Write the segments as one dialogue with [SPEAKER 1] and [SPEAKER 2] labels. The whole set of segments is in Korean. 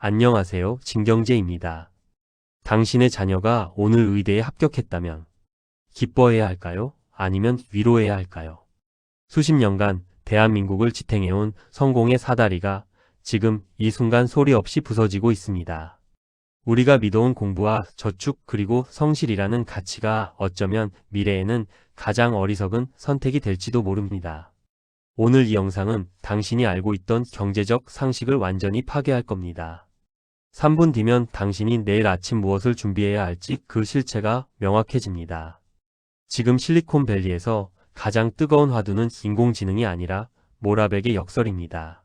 [SPEAKER 1] 안녕하세요. 진경재입니다. 당신의 자녀가 오늘 의대에 합격했다면 기뻐해야 할까요? 아니면 위로해야 할까요? 수십 년간 대한민국을 지탱해온 성공의 사다리가 지금 이 순간 소리 없이 부서지고 있습니다. 우리가 믿어온 공부와 저축 그리고 성실이라는 가치가 어쩌면 미래에는 가장 어리석은 선택이 될지도 모릅니다. 오늘 이 영상은 당신이 알고 있던 경제적 상식을 완전히 파괴할 겁니다. 3분 뒤면 당신이 내일 아침 무엇을 준비해야 할지 그 실체가 명확해집니다. 지금 실리콘밸리에서 가장 뜨거운 화두는 인공지능이 아니라 모라백의 역설입니다.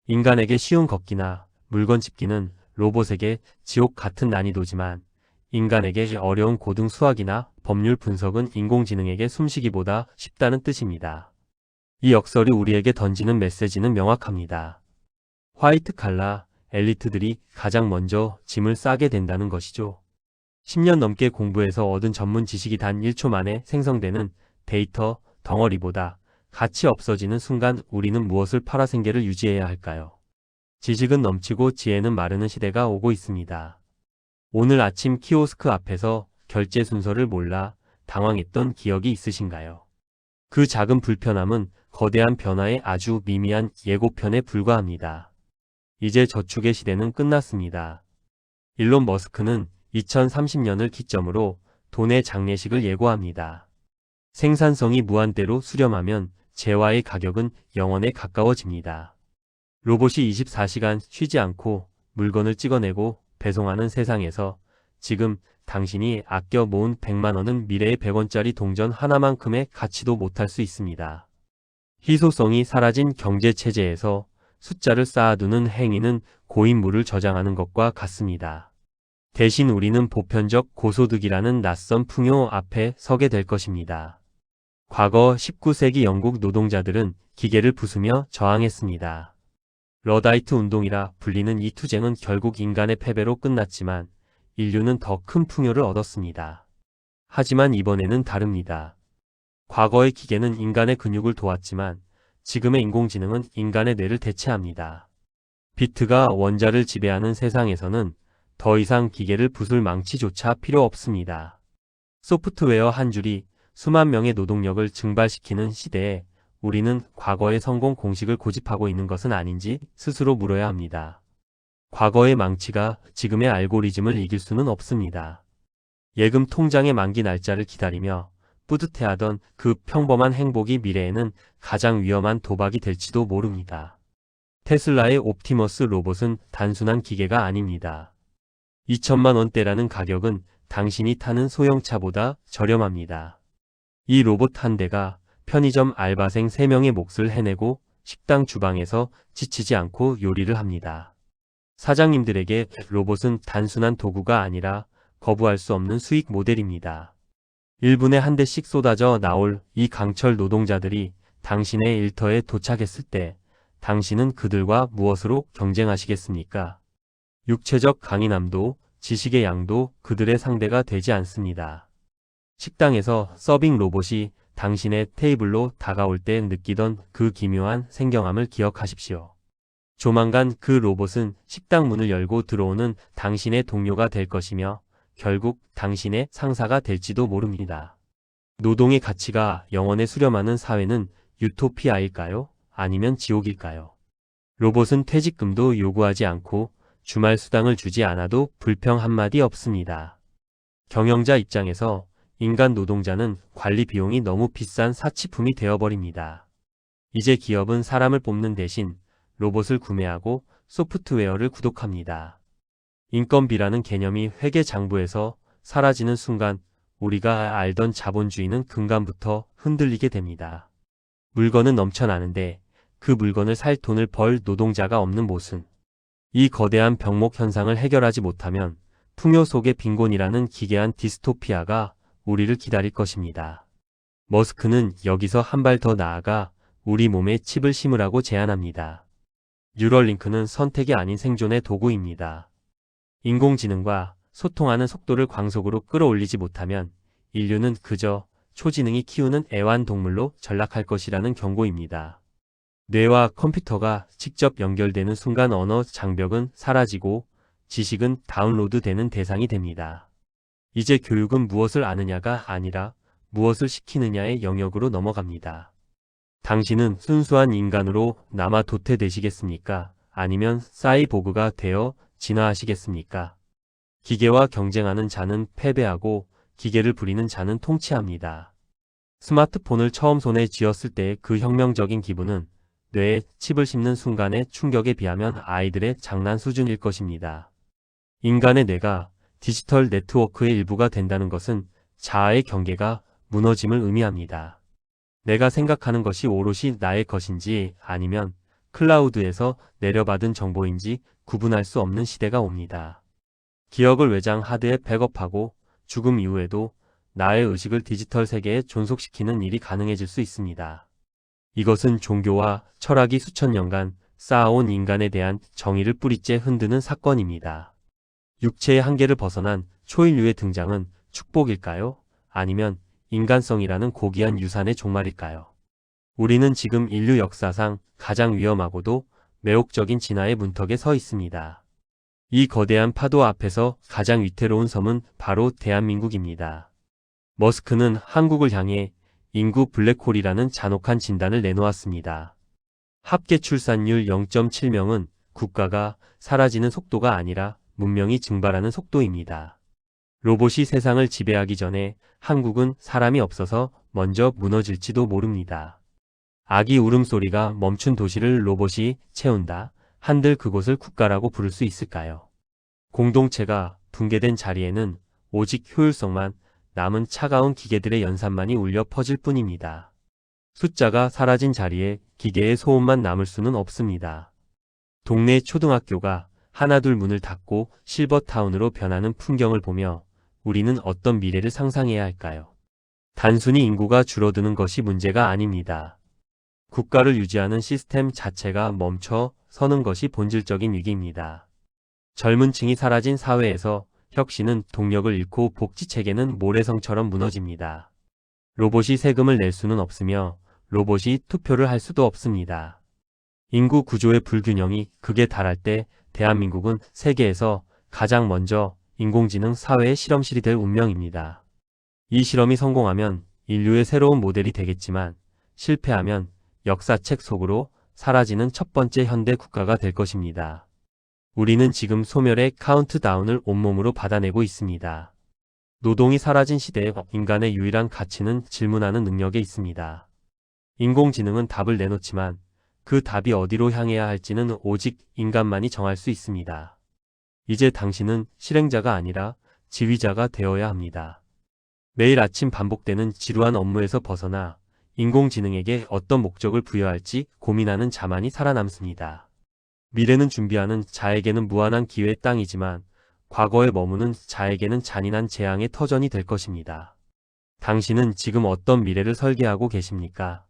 [SPEAKER 1] 인간에게 쉬운 걷기나 물건 짚기는 로봇에게 지옥 같은 난이도지만 인간에게 어려운 고등 수학이나 법률 분석은 인공지능에게 숨쉬기보다 쉽다는 뜻입니다. 이 역설이 우리에게 던지는 메시지는 명확합니다. 화이트 칼라 엘리트들이 가장 먼저 짐을 싸게 된다는 것이죠. 10년 넘게 공부해서 얻은 전문 지식이 단 1초 만에 생성되는 데이터 덩어리보다 가치 없어지는 순간 우리는 무엇을 팔아 생계를 유지해야 할까요? 지식은 넘치고 지혜는 마르는 시대가 오고 있습니다. 오늘 아침 키오스크 앞에서 결제 순서를 몰라 당황했던 기억이 있으신가요? 그 작은 불편함은 거대한 변화의 아주 미미한 예고편에 불과합니다. 이제 저축의 시대는 끝났습니다. 일론 머스크는 2030년을 기점으로 돈의 장례식을 예고합니다. 생산성이 무한대로 수렴하면 재화의 가격은 영원에 가까워집니다. 로봇이 24시간 쉬지 않고 물건을 찍어내고 배송하는 세상에서 지금 당신이 아껴 모은 100만 원은 미래의 100원짜리 동전 하나만큼의 가치도 못할 수 있습니다. 희소성이 사라진 경제체제에서 숫자를 쌓아두는 행위는 고인물을 저장하는 것과 같습니다. 대신 우리는 보편적 고소득이라는 낯선 풍요 앞에 서게 될 것입니다. 과거 19세기 영국 노동자들은 기계를 부수며 저항했습니다. 러다이트 운동이라 불리는 이 투쟁은 결국 인간의 패배로 끝났지만 인류는 더 큰 풍요를 얻었습니다. 하지만 이번에는 다릅니다. 과거의 기계는 인간의 근육을 도왔지만 지금의 인공지능은 인간의 뇌를 대체합니다. 비트가 원자를 지배하는 세상에서는 더 이상 기계를 부술 망치조차 필요 없습니다. 소프트웨어 한 줄이 수만 명의 노동력을 증발시키는 시대에 우리는 과거의 성공 공식을 고집하고 있는 것은 아닌지 스스로 물어야 합니다. 과거의 망치가 지금의 알고리즘을 이길 수는 없습니다. 예금 통장의 만기 날짜를 기다리며 뿌듯해하던 그 평범한 행복이 미래에는 가장 위험한 도박이 될지도 모릅니다. 테슬라의 옵티머스 로봇은 단순한 기계가 아닙니다. 2천만 원대라는 가격은 당신이 타는 소형차보다 저렴합니다. 이 로봇 한 대가 편의점 알바생 3명의 몫을 해내고 식당 주방에서 지치지 않고 요리를 합니다. 사장님들에게 로봇은 단순한 도구가 아니라 거부할 수 없는 수익 모델입니다. 1분에 한 대씩 쏟아져 나올 이 강철 노동자들이 당신의 일터에 도착했을 때 당신은 그들과 무엇으로 경쟁하시겠습니까? 육체적 강인함도 지식의 양도 그들의 상대가 되지 않습니다. 식당에서 서빙 로봇이 당신의 테이블로 다가올 때 느끼던 그 기묘한 생경함을 기억하십시오. 조만간 그 로봇은 식당 문을 열고 들어오는 당신의 동료가 될 것이며 결국 당신의 상사가 될지도 모릅니다. 노동의 가치가 영원에 수렴하는 사회는 유토피아일까요? 아니면 지옥일까요? 로봇은 퇴직금도 요구하지 않고 주말 수당을 주지 않아도 불평 한마디 없습니다. 경영자 입장에서 인간 노동자는 관리 비용이 너무 비싼 사치품이 되어버립니다. 이제 기업은 사람을 뽑는 대신 로봇을 구매하고 소프트웨어를 구독합니다. 인건비라는 개념이 회계장부에서 사라지는 순간 우리가 알던 자본주의는 근간부터 흔들리게 됩니다. 물건은 넘쳐나는데 그 물건을 살 돈을 벌 노동자가 없는 모순. 이 거대한 병목 현상을 해결하지 못하면 풍요 속의 빈곤이라는 기괴한 디스토피아가 우리를 기다릴 것입니다. 머스크는 여기서 한 발 더 나아가 우리 몸에 칩을 심으라고 제안합니다. 뉴럴링크는 선택이 아닌 생존의 도구입니다. 인공지능과 소통하는 속도를 광속으로 끌어올리지 못하면 인류는 그저 초지능이 키우는 애완동물로 전락할 것이라는 경고입니다. 뇌와 컴퓨터가 직접 연결되는 순간 언어 장벽은 사라지고 지식은 다운로드되는 대상이 됩니다. 이제 교육은 무엇을 아느냐가 아니라 무엇을 시키느냐의 영역으로 넘어갑니다. 당신은 순수한 인간으로 남아 도태되시겠습니까? 아니면 사이보그가 되어 진화하시겠습니까? 기계와 경쟁하는 자는 패배하고 기계를 부리는 자는 통치합니다. 스마트폰을 처음 손에 쥐었을 때의 그 혁명적인 기분은 뇌에 칩을 심는 순간의 충격에 비하면 아이들의 장난 수준일 것입니다. 인간의 뇌가 디지털 네트워크의 일부가 된다는 것은 자아의 경계가 무너짐을 의미합니다. 내가 생각하는 것이 오롯이 나의 것인지 아니면 클라우드에서 내려받은 정보인지 구분할 수 없는 시대가 옵니다. 기억을 외장 하드에 백업하고 죽음 이후에도 나의 의식을 디지털 세계에 존속시키는 일이 가능해질 수 있습니다. 이것은 종교와 철학이 수천 년간 쌓아온 인간에 대한 정의를 뿌리째 흔드는 사건입니다. 육체의 한계를 벗어난 초인류의 등장은 축복일까요? 아니면 인간성이라는 고귀한 유산의 종말일까요? 우리는 지금 인류 역사상 가장 위험하고도 매혹적인 진화의 문턱에 서 있습니다. 이 거대한 파도 앞에서 가장 위태로운 섬은 바로 대한민국입니다. 머스크는 한국을 향해 인구 블랙홀이라는 잔혹한 진단을 내놓았습니다. 합계 출산율 0.7명은 국가가 사라지는 속도가 아니라 문명이 증발하는 속도입니다. 로봇이 세상을 지배하기 전에 한국은 사람이 없어서 먼저 무너질지도 모릅니다. 아기 울음소리가 멈춘 도시를 로봇이 채운다. 한들 그곳을 국가라고 부를 수 있을까요? 공동체가 붕괴된 자리에는 오직 효율성만 남은 차가운 기계들의 연산만이 울려 퍼질 뿐입니다. 숫자가 사라진 자리에 기계의 소음만 남을 수는 없습니다. 동네 초등학교가 하나둘 문을 닫고 실버타운으로 변하는 풍경을 보며 우리는 어떤 미래를 상상해야 할까요? 단순히 인구가 줄어드는 것이 문제가 아닙니다. 국가를 유지하는 시스템 자체가 멈춰 서는 것이 본질적인 위기입니다. 젊은 층이 사라진 사회에서 혁신은 동력을 잃고 복지체계는 모래성처럼 무너집니다. 로봇이 세금을 낼 수는 없으며 로봇이 투표를 할 수도 없습니다. 인구 구조의 불균형이 극에 달할 때 대한민국은 세계에서 가장 먼저 인공지능 사회의 실험실이 될 운명입니다. 이 실험이 성공하면 인류의 새로운 모델이 되겠지만 실패하면 역사책 속으로 사라지는 첫 번째 현대 국가가 될 것입니다. 우리는 지금 소멸의 카운트다운을 온몸으로 받아내고 있습니다. 노동이 사라진 시대에 인간의 유일한 가치는 질문하는 능력에 있습니다. 인공지능은 답을 내놓지만 그 답이 어디로 향해야 할지는 오직 인간만이 정할 수 있습니다. 이제 당신은 실행자가 아니라 지휘자가 되어야 합니다. 매일 아침 반복되는 지루한 업무에서 벗어나 인공지능에게 어떤 목적을 부여할지 고민하는 자만이 살아남습니다. 미래는 준비하는 자에게는 무한한 기회의 땅이지만 과거에 머무는 자에게는 잔인한 재앙의 터전이 될 것입니다. 당신은 지금 어떤 미래를 설계하고 계십니까?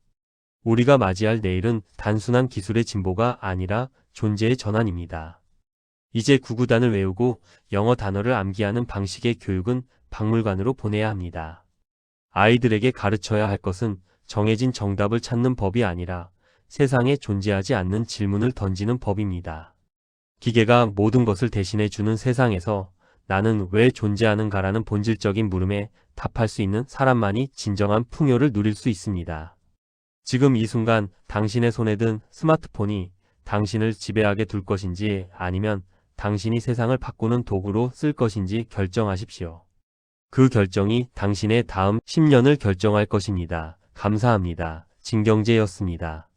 [SPEAKER 1] 우리가 맞이할 내일은 단순한 기술의 진보가 아니라 존재의 전환입니다. 이제 구구단을 외우고 영어 단어를 암기하는 방식의 교육은 박물관으로 보내야 합니다. 아이들에게 가르쳐야 할 것은 정해진 정답을 찾는 법이 아니라 세상에 존재하지 않는 질문을 던지는 법입니다. 기계가 모든 것을 대신해 주는 세상에서 나는 왜 존재하는가라는 본질적인 물음에 답할 수 있는 사람만이 진정한 풍요를 누릴 수 있습니다. 지금 이 순간 당신의 손에 든 스마트폰이 당신을 지배하게 둘 것인지 아니면 당신이 세상을 바꾸는 도구로 쓸 것인지 결정하십시오. 그 결정이 당신의 다음 10년을 결정할 것입니다. 감사합니다. 진경재였습니다.